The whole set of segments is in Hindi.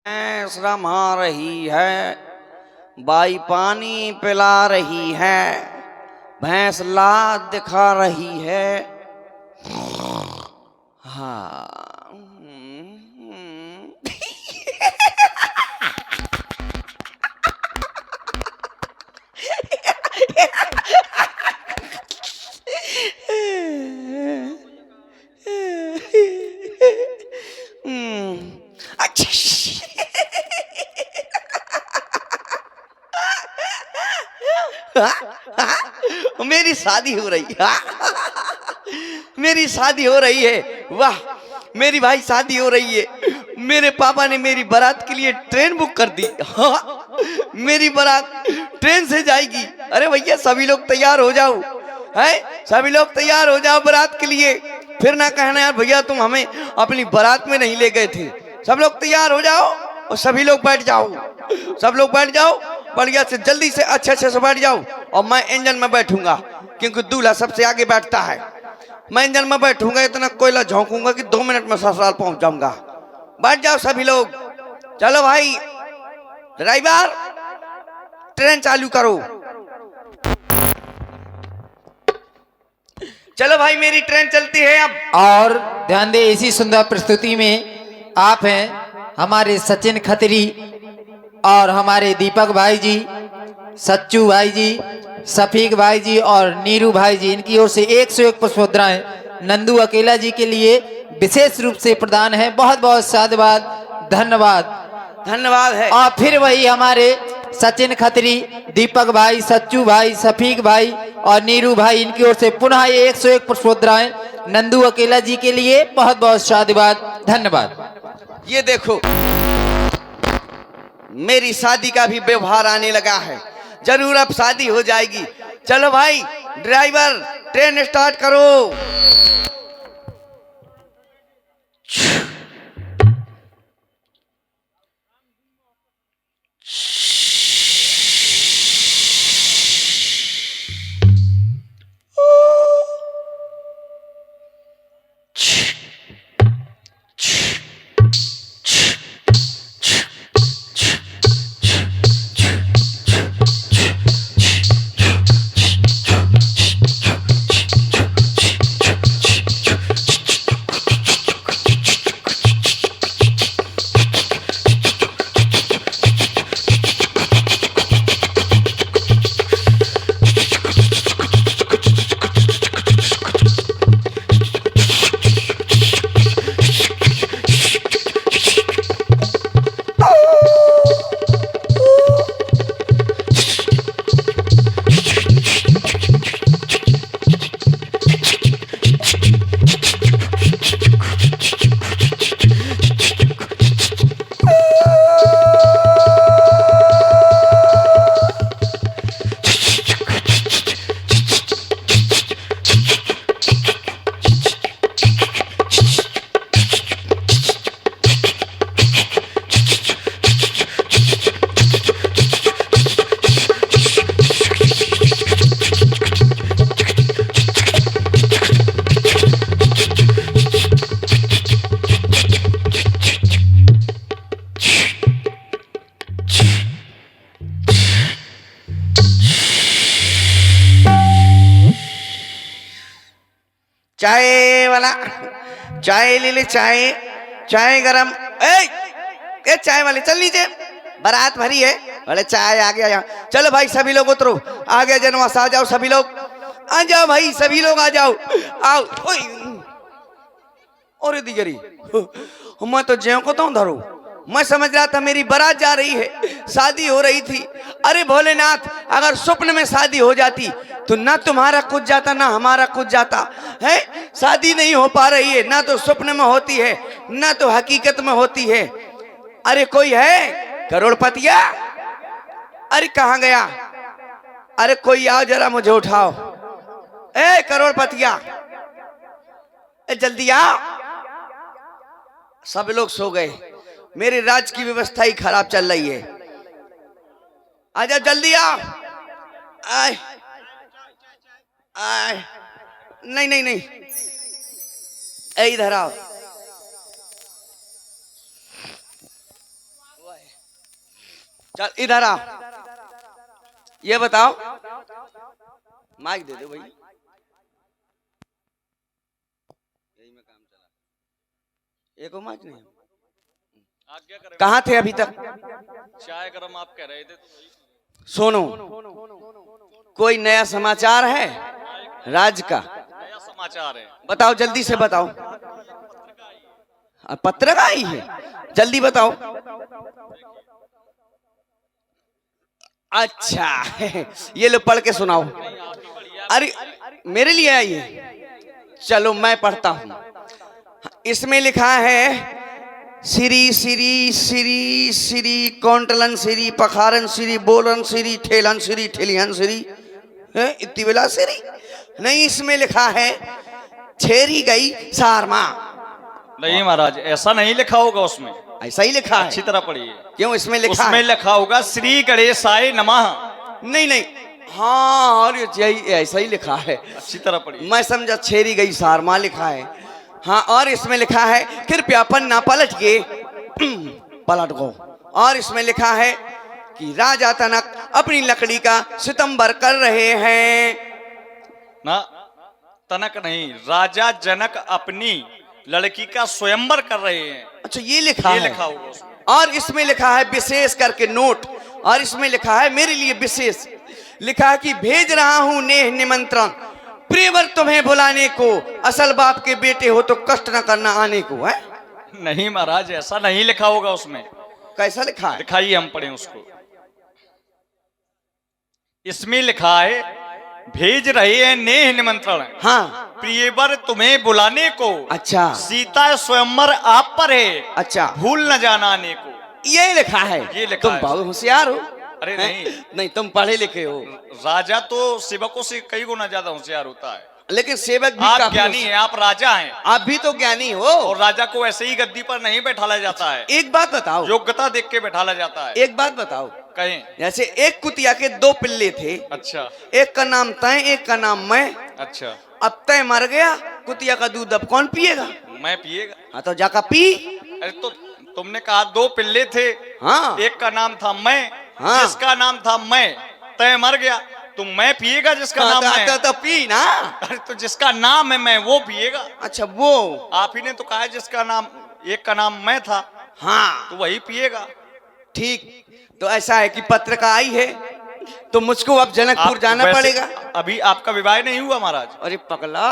भैंस रमा रही है, बाई पानी पिला रही है, भैंस लात दिखा रही है। हाँ मेरी शादी हो रही है। मेरी शादी हो रही है। वाह, मेरी भाई शादी हो रही है। मेरे पापा ने मेरी बारात के लिए ट्रेन बुक कर दी। हाँ, मेरी बारात ट्रेन से जाएगी। अरे भैया सभी लोग तैयार हो जाओ, है सभी लोग तैयार हो जाओ बारात के लिए। फिर ना कहना यार भैया तुम हमें अपनी बारात में नहीं ले गए थे। सब लोग तैयार हो जाओ और सभी लोग बैठ जाओ। सब लोग बैठ जाओ, बढ़िया से जल्दी से अच्छे से बैठ जाओ। और मैं इंजन में बैठूंगा क्योंकि दूल्हा सबसे आगे बैठता है। मैं इंजन में बैठूंगा, इतना कोयला झोंकूंगा कि 2 मिनट में ससुराल पहुंच जाऊंगा। बैठ जाओ सभी लोग। चलो भाई ड्राइवर, ट्रेन चालू करो। चलो भाई मेरी ट्रेन चलती है अब। और ध्यान दे, इसी सुंदर प्रस्तुति में आप हैं हमारे सचिन खत्री और हमारे दीपक भाई जी, सच्चू भाई जी, शफीक भाई जी और नीरू भाई जी। इनकी ओर से 101 पुष्पमुद्राएं नंदू अकेला जी के लिए विशेष रूप से प्रदान है। बहुत बहुत साधुवाद, धन्यवाद धन्यवाद है। और फिर वही हमारे सचिन खत्री, दीपक भाई, सच्चू भाई, शफीक भाई और नीरू भाई, इनकी ओर से पुनः ये 101 पुष्पमुद्राएं नंदू अकेला जी के लिए बहुत बहुत साधुवाद, धन्यवाद। ये देखो मेरी शादी का भी व्यवहार आने लगा है। जरूर अब शादी हो जाएगी। चलो भाई ड्राइवर, ट्रेन स्टार्ट करो। चाय वाला, चाय ले ले, चाय चाय गरम। ए चाय वाले चल लीजिए, बारात भरी है। अरे चाय आ गया यहाँ। चलो भाई सभी लोग उतरो, आगे जनवास आ जाओ। सभी लोग आ जाओ भाई, सभी लोग आ जाओ। आओ। और दिगरी मैं तो ज्यों को तो धरू। मैं समझ रहा था मेरी बारात जा रही है, शादी हो रही थी। अरे भोलेनाथ, अगर स्वप्न में शादी हो जाती तो ना तुम्हारा कुछ जाता ना हमारा कुछ जाता है। शादी नहीं हो पा रही है, ना तो स्वप्न में होती है ना तो हकीकत में होती है। अरे कोई है करोड़पतिया? अरे कहाँ गया? अरे कोई आओ जरा मुझे उठाओ। ए करोड़पतिया, जल्दी आओ। सब लोग सो गए। मेरे राज की व्यवस्था ही खराब चल रही है। आजा जल्दी आओ। आए आए, नहीं नहीं नहीं, इधर आओ। चल इधर आ, ये बताओ, माइक दे दो भाई, यही में काम चला, एको माइक नहीं। आज्ञा करें। कहाँ थे अभी तक? चाय गरम आप कह रहे थे तो सुनो, कोई नया समाचार है राज्य का? नया समाचार है। बताओ, जल्दी से बताओ। पत्रक आई है, जल्दी बताओ। अच्छा ये लो पढ़ के सुनाओ। अरे मेरे लिए आई है, चलो मैं पढ़ता हूं। इसमें लिखा है श्री श्री श्री श्री कौंटलन श्री पखारन श्री बोलन श्री ठेलन श्री ठेलियन श्री इतनी बेला श्री नहीं, इसमें लिखा है छेरी गई सारमा। नहीं महाराज, ऐसा नहीं लिखा होगा उसमें। ऐसा ही लिखा है। अच्छी तरह पढ़िए। क्यों इसमें लिखा उसमें है? लिखा होगा श्री गणेशाय नमः। नहीं नहीं, हाँ और यही ऐसा ही लिखा है। अच्छी तरह पढ़िए। मैं समझा छेरी गई सारमा लिखा है। हाँ, और इसमें लिखा है कृपया पन्ना पलट के पलट गो। और इसमें लिखा है कि राजा तनक अपनी लकड़ी का सितंबर कर रहे हैं। ना, तनक नहीं, राजा जनक अपनी लड़की का स्वयंवर कर रहे हैं। अच्छा ये लिखा ये है। लिखा होगा उसमें। और इसमें लिखा है विशेष करके नोट, और इसमें लिखा है मेरे लिए विशेष लिखा है कि भेज रहा हूं नेह निमंत्रण प्रियवर तुम्हें बुलाने को, असल बाप के बेटे हो तो कष्ट न करना आने को। है नहीं महाराज, ऐसा नहीं लिखा होगा उसमें। कैसा लिखा है? दिखाइए, हम पढ़ें उसको। इसमें लिखा है भेज रहे हैं नेह निमंत्रण, हाँ प्रियवर तुम्हें बुलाने को। अच्छा सीता स्वयंवर आप पर है, अच्छा, भूल न जाना आने को। ये लिखा है। ये लिखा तुम है। बहुत होशियार हो। अरे हैं? नहीं। नहीं, तुम पढ़े लिखे हो। राजा तो सेवकों से कई गुना ज्यादा होशियार होता है। लेकिन सेवक भी आप काफी ज्ञानी हैं, आप राजा हैं, आप भी तो ज्ञानी हो। और राजा को ऐसे ही गद्दी पर नहीं बैठाला जाता है। एक बात बताओ, योग्यता देख के बैठाला जाता है। एक बात बताओ, कहें। जैसे एक कुतिया के दो पिल्ले थे, अच्छा एक का नाम तय एक का नाम मैं। अच्छा। अब तय मर गया, कुतिया का दूध अब कौन पिएगा? मैं पिएगा। हाँ तो जाकर पी। अरे तो तुमने कहा दो पिल्ले थे, हाँ एक का नाम था मैं, हाँ। जिसका नाम था मैं तय मर गया, तो मैं पिएगा जिसका हाँ, नाम मैं। तो पी ना। अरे तो जिसका नाम है मैं वो पिएगा। अच्छा वो, आप ही ने तो कहा है जिसका नाम, एक का नाम मैं था, हाँ तो वही पिएगा। ठीक। तो ऐसा है कि पत्रिका आई है तो मुझको अब जनकपुर जाना वैसे पड़ेगा। अभी आपका विवाह नहीं हुआ महाराज? अरे पगला,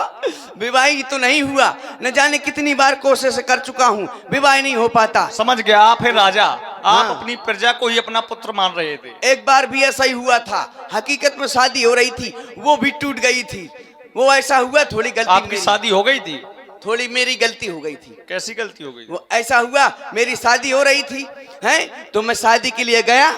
विवाह तो नहीं हुआ, न जाने कितनी बार कोशिश कर चुका हूँ, विवाह नहीं हो पाता। समझ गया, आप है राजा, आप हाँ। अपनी प्रजा को ही अपना पुत्र मान रहे थे। एक बार भी ऐसा ही हुआ था, हकीकत में शादी हो रही थी, वो भी टूट गई थी। वो ऐसा हुआ, थोड़ी गलती आपकी मेरी, शादी हो गई थी? थोड़ी मेरी गलती हो गई थी। कैसी गलती हो गई? वो ऐसा हुआ, मेरी शादी हो रही थी, हैं, तो मैं शादी के लिए गया,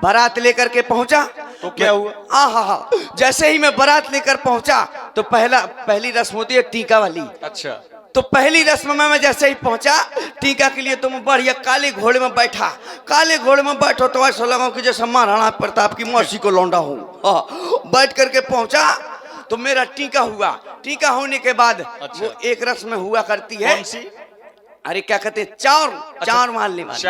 बारात लेकर के पहुंचा। तो क्या हुआ? हाँ, जैसे ही मैं बारात लेकर पहुंचा तो पहली रस्म होती है टीका वाली। अच्छा। तो पहली रस्म में मैं जैसे ही पहुंचा टीका के लिए, तो मैं बढ़िया काले घोड़े में बैठा। काले घोड़े में बैठो तो ऐसा लगा कि जैसे महाराणा प्रताप की मौसी को लौंडा हूँ। बैठ करके पहुंचा तो मेरा टीका हुआ। टीका होने के बाद अच्छा। वो एक रस्म हुआ करती है, कौन सी? अरे क्या कहते हैं, चावल मारने वाली,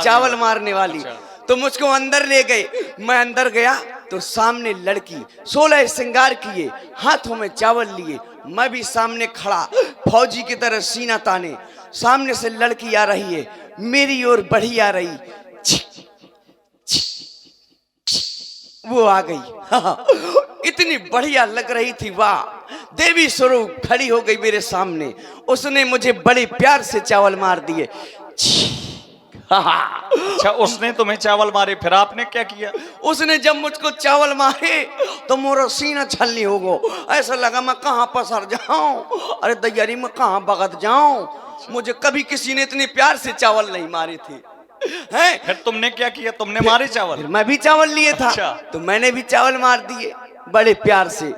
चावल मारने वाली। अच्छा। तो मुझको अंदर ले गए। मैं अंदर गया तो सामने लड़की 16 श्रृंगार किए, हाथों में चावल लिए, मैं भी सामने खड़ा फौजी की तरह सीना ताने। सामने से लड़की आ रही है, मेरी ओर बढ़ी आ रही, वो आ गई। इतनी बढ़िया लग रही थी, वाह, देवी स्वरूप खड़ी हो गई मेरे सामने। उसने मुझे बड़े प्यार से चावल मार दिए। अच्छा, उसने तुम्हें चावल मारे, फिर आपने क्या किया? उसने जब मुझको चावल मारे तो मोरा सीना छलनी हो गो। ऐसा लगा मैं कहाँ पसर जाऊं, अरे दैयारी में कहाँ भगत जाऊं। मुझे कभी किसी ने इतने प्यार से चावल नहीं मारे थे। हैं? फिर तुमने क्या किया? तुमने मारे चावल? फिर मैं भी चावल लिए था। अच्छा। तो मैंने भी चावल मार दिए बड़े प्यार से,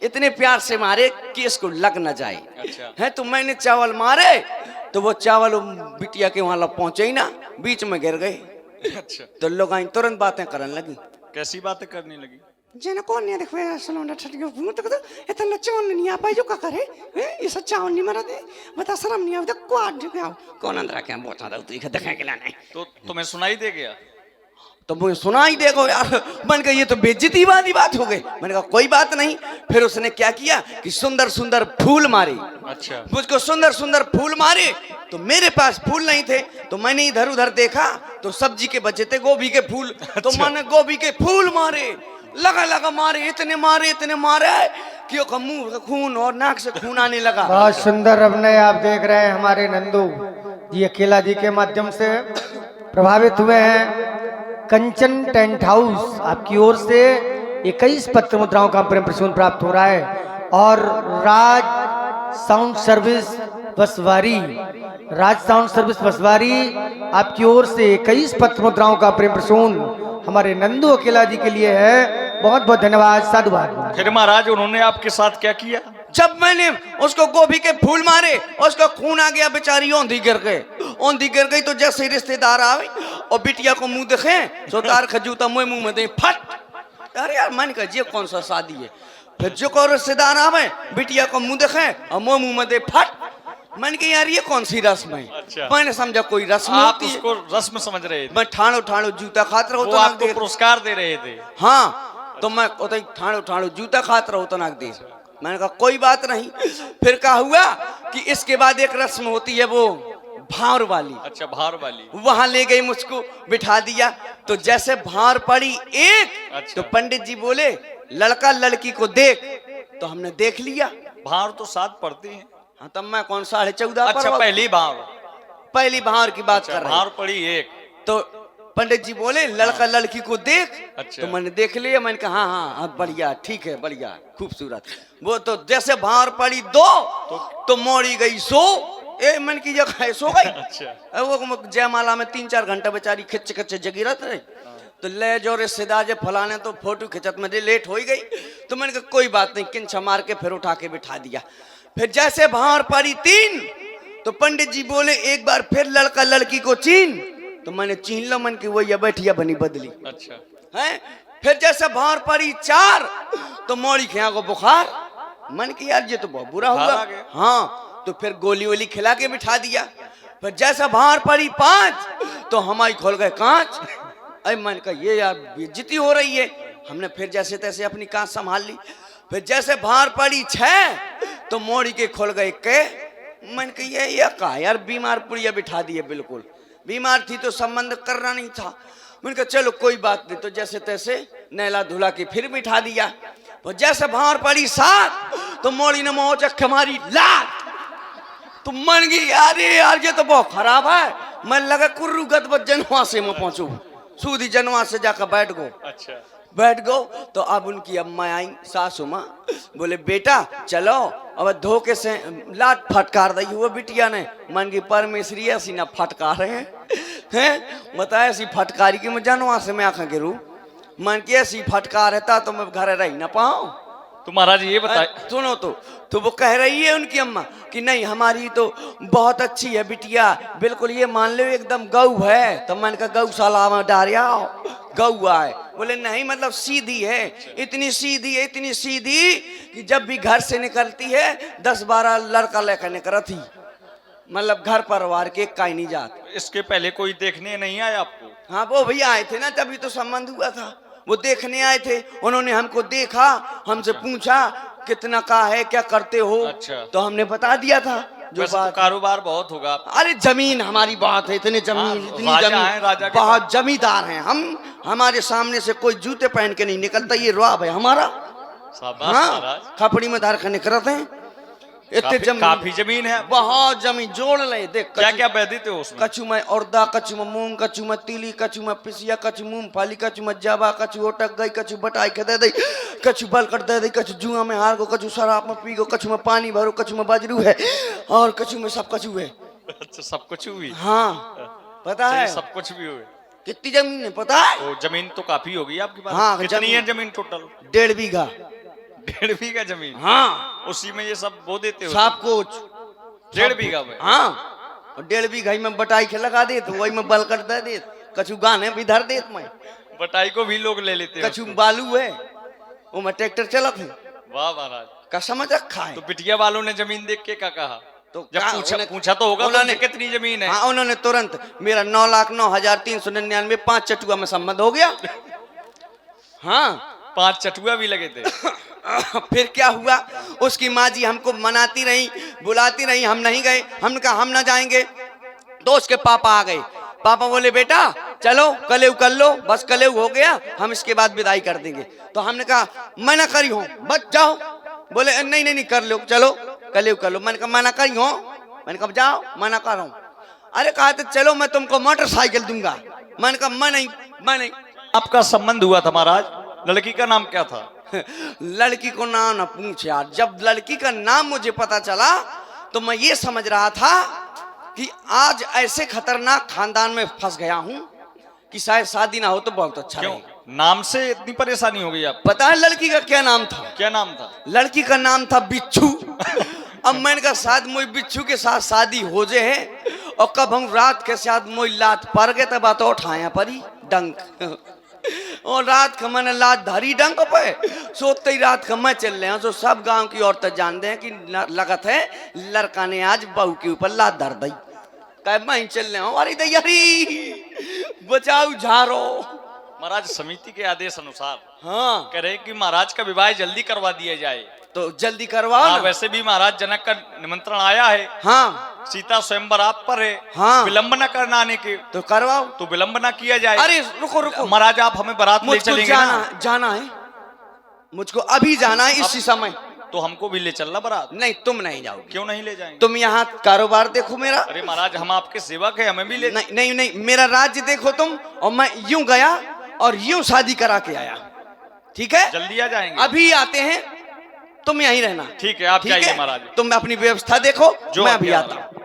इतने प्यार से मारे कि इसको लग न जाए। अच्छा। है तो मैंने चावल मारे तो वो चावल बिटिया के वहां पहुंचे ही ना, बीच में गिर गए। अच्छा। तो लोग आई तुरंत बातें करने लगी। कैसी बातें करने लगी? जन कौन नहीं देखो सलोंडा ठटियो भूत तो इतना चावल नहीं आ पाई जो का करे, ये सब चावल नहीं मरा दे, बता शर्म नहीं आवता, क्वाड जो क्या कौन अंदर क्या बोता दो तू देखे के लाने। तो तुम्हें सुनाई दे गया? तो मुझे सुना ही देखो यार। मैंने कहा ये तो बेइज्जती वाली बात हो गई। मैंने कहा कोई बात नहीं। फिर उसने क्या किया कि सुंदर सुंदर फूल मारे, अच्छा मुझको सुंदर सुंदर फूल मारे। तो मेरे पास फूल नहीं थे, तो मैंने इधर उधर देखा तो सब्जी के बचे थे गोभी के फूल। तो मैंने गोभी के फूल मारे, लगा लगा मारे, इतने मारे कि उसका मुंह से खून और नाक से खून आने लगा। बहुत सुंदर अभिनय आप देख रहे हैं। हमारे नंदू जी अकेला जी के माध्यम से प्रभावित हुए हैं। कंचन टेंट हाउस आपकी ओर से 21 पत्र मुद्राओं का प्रेम प्रसून प्राप्त हो रहा है। और राज साउंड सर्विस बसवारी, राज साउंड सर्विस बसवारी आपकी ओर से 21 पत्र मुद्राओं का प्रेम प्रसून हमारे नंदू अकेला जी के लिए है। बहुत बहुत धन्यवाद, साधुवाद। फिर महाराज उन्होंने आपके साथ क्या किया? जब मैंने उसको गोभी के फूल मारे, उसका खून आ गया, बेचारी औंधी गिर गई। तो जैसे रिश्तेदार आवे और बिटिया को मुंह देखे तो तार खजूता मुंह में दे फट। अरे यार मन का ये कौन सा शादी है? फिर जो को रिश्तेदार आवे बिटिया को मुंह देखे और मुंह में दे फट। मन के यार ये कौन सी रस्म है? अच्छा। मैंने समझा कोई रस्म आप होती है। उसको रस्म समझ रहे थे? मैं ठाणो जूता खात रहो वो तो आपको पुरस्कार दे रहे थे? हाँ, तो मैं ठाणो जूता खात रहो तो नाक दे। मैंने कहा कोई बात नहीं। फिर क्या हुआ कि इसके बाद एक रस्म होती है वो भार वाली। अच्छा, भार वाली। वहां ले गई, मुझको बिठा दिया। तो जैसे भार पड़ी एक, अच्छा। तो पंडित जी बोले लड़का लड़की को देख। तो हमने देख लिया। भार तो 7 पड़ती है। हाँ, तब मैं कौन 14.5 अच्छा, पहली भार की बात कर रहा भार पड़ी एक। तो पंडित जी बोले लड़का लड़की को देख। अच्छा। तो मैंने देख लिया। मैंने कहा हाँ बढ़िया, ठीक है, बढ़िया, खूबसूरत। वो तो जैसे भार पड़ी 2 तो मोड़ी गई 100। मन की जगह सो गई। अच्छा। वो जयमाला में 3-4 घंटा बेचारी खिच जगी रहते रहे। तो ले जो रिश्तेदार जे फलाने तो फोटो खिंचत में लेट हो गई। तो मैंने कहा कोई बात नहीं, किंचा मार के फिर उठा के बिठा दिया। फिर जैसे भार पड़ी 3 तो पंडित जी बोले एक बार फिर लड़का लड़की को चीन। तो मैंने चीन लो। मन की वो ये बैठिया बनी बदली। अच्छा। है। फिर जैसे भार पड़ी 4 तो मोड़ी खिया को बुखार। मन की यार ये तो बहुत बुरा हुआ। हाँ, तो फिर गोली वोली खिला के बिठा दिया। फिर जैसा भार पड़ी 5 तो हमारी खोल गए कांच। अरे मन का ये यार बेइज्जती हो रही है। हमने फिर जैसे तैसे अपनी कांच संभाल ली। फिर जैसे भार पड़ी 6 तो मोड़ी के खोल गए के। मन का ये कहा यार बीमार पुड़िया बिठा दिए। बिल्कुल बीमार थी तो संबंध करना नहीं था। मैंने कहा चलो कोई बात नहीं। तो जैसे तैसे नैला धुला के फिर बिठा दिया। तो जैसे भार पड़ी 7 तो मोड़ी ने मोह चक्के मारी लात। तो मन गई यार ये तो बहुत खराब है। मैं लगा कुर्रू गदबत जनवासे में पहुंचू। सूदी जनवासे जाकर बैठ गो। अच्छा। बैठ गो। तो अब उनकी अम्मा आई, सासू माँ बोले बेटा चलो। अब धोखे से लात फटकार दी हुआ बिटिया ने। मन की परमेश्वरी ऐसी ना फटकार हैं बताया ऐसी फटकारी की मैं जानवा से मैं आंखें गिरू। मन की ऐसी फटकार है तो मैं घर रह ना पाऊं। तो महाराज ये बताए। सुनो तो वो कह रही है उनकी अम्मा कि नहीं हमारी तो बहुत अच्छी है बिटिया, बिल्कुल ये मान लो एकदम गऊ है। तो मैंने कहा गौशाला में डारिया गऊ आए। बोले नहीं मतलब सीधी है, इतनी सीधी है, इतनी सीधी कि जब भी घर से निकलती है 10-12 लड़का लेकर निकलती। मतलब घर परिवार के काई नहीं जात। इसके पहले कोई देखने नहीं आया आपको? हाँ वो भैया आए थे ना, तभी तो संबंध हुआ था। वो देखने आए थे, उन्होंने हमको देखा, हमसे पूछा कितना का है, क्या करते हो। अच्छा। तो हमने बता दिया था जो वैसे बात। तो कारोबार बहुत होगा। अरे जमीन हमारी बात है, इतनी जमीन, हाँ, इतनी राजा जमीन हैं, राजा के बहुत जमींदार हैं हम। हमारे सामने से कोई जूते पहन के नहीं निकलता, ये रुआब है हमारा। शाबाश हाँ, महाराज। खपड़ी में धार के निकलते हैं। इतने काफी जमीन है। बहुत जमीन जोड़ ले। देख क्या क्या बैदित है उसमें? कछु में औरदा, कछु में मूंग, कछु में तिली, कछु में पिसिया, कछु मूंगफली, कछु में जावा, कछु ओटक गई, कछु बटाई के दे दी, कछु बल कर दे दी, कछु जुआ में हार गो, कछु शराब में पी गो, कछु में पानी भरो, कछु में बाजरू है और कछु में सब कछु है। अच्छा, सब कुछ हुई? हाँ पता है सब कुछ भी हुए। कितनी जमीन है पता है? तो जमीन तो काफी होगी आपके पास। हाँ, कितनी है जमीन टोटल? 1.5 बीघा। 1.5 बीघा जमीन? हाँ, उसी में ये सब बो देते हो? सब कुछ 1.5 बीघा में? हाँ, 1.5 बीघा में बटाई के लगा दे तो वही में बल कर दे दे, कछु गाने भी धर देत मैं। बटाई को भी लोग ले लेते हैं। कछु बालू है वो में ट्रैक्टर चलत है। वाह महाराज, का समझ रखा है। तो बिटिया वालों ने जमीन देख के क्या कहा? तो जब क्या पूछा उन्हें- पूछा तो होगा उन्होंने तुमसे कितनी जमीन है। हाँ उन्होंने तुरंत मेरा 9,09,399 5 चटुआ में संबंध हो गया। हाँ 5 चटुआ भी लगे थे। फिर क्या हुआ, उसकी माँ जी हमको मनाती रही, बुलाती रही, हम नहीं गए। हमने कहा हम ना जाएंगे। तो उसके पापा आ गए। पापा बोले बेटा चलो कलेव कर लो, बस कलेव हो गया, हम इसके बाद विदाई कर देंगे। तो हमने कहा मना करी हो बस जाओ। बोले नहीं नहीं नहीं कर लो, चलो कलेव कर लो। मैंने कहा मना करी हो, मैंने कहा जाओ मना कर रहा हूँ। अरे कहा तो चलो मैं तुमको मोटरसाइकिल दूंगा। मैंने कहा मैं नहीं। आपका संबंध हुआ था महाराज, लड़की का नाम क्या था? लड़की को नाम न पूछ यार। जब लड़की का नाम मुझे पता चला तो मैं ये समझ रहा था कि आज ऐसे खतरनाक खानदान में फंस गया हूं कि शायद शादी ना हो तो बहुत अच्छा क्यों रहेगा। नाम से इतनी परेशानी हो गई आप? पता है लड़की का क्या नाम था? क्या नाम था? लड़की का नाम था बिच्छू। अब मैंने कहा शायद मुझे बिच्छू के साथ शादी हो जे है और कब हम रात के साथ मुझे लात पर गए तब तो उठाया परी डंक। और रात का मैंने लात धरी डंक पे, सोते ही रात का मैं चल रहे हैं। तो सब गांव की औरतें जानते हैं कि लगत है लड़का ने आज बहू के ऊपर लात धर दी। कह मैं चल रहा हूँ, अरे दैयारी बचाओ झारो। महाराज समिति के आदेश अनुसार हाँ कह रहे कि महाराज का विवाह जल्दी करवा दिया जाए। तो जल्दी करवाओ हाँ ना। वैसे भी महाराज जनक का निमंत्रण आया है, हाँ सीता स्वयंवर आप पर है, हाँ। विलंब न करना आने के, तो करवाओ। तो विलंब न किया जाए। अरे रुको रुको, महाराज आप हमें बारात ले मुझको चलेंगे ना? जाना है, मुझको अभी जाना है इसी समय। तो हमको भी ले चलना बारात। नहीं तुम नहीं जाओगे। क्यों नहीं ले जाएंगे? तुम यहाँ कारोबार देखो मेरा। अरे महाराज हम आपके सेवक है, हमें भी ले। नहीं नहीं नहीं, मेरा राज्य देखो तुम। और मैं यूं गया और यूं शादी करा के आया। ठीक है जल्दी आ जाएंगे। अभी आते हैं, तुम यहीं रहना। ठीक है आप ठीक जाइए है महाराज। तुम अपनी व्यवस्था देखो, जो मैं आप अभी क्या आता हूँ।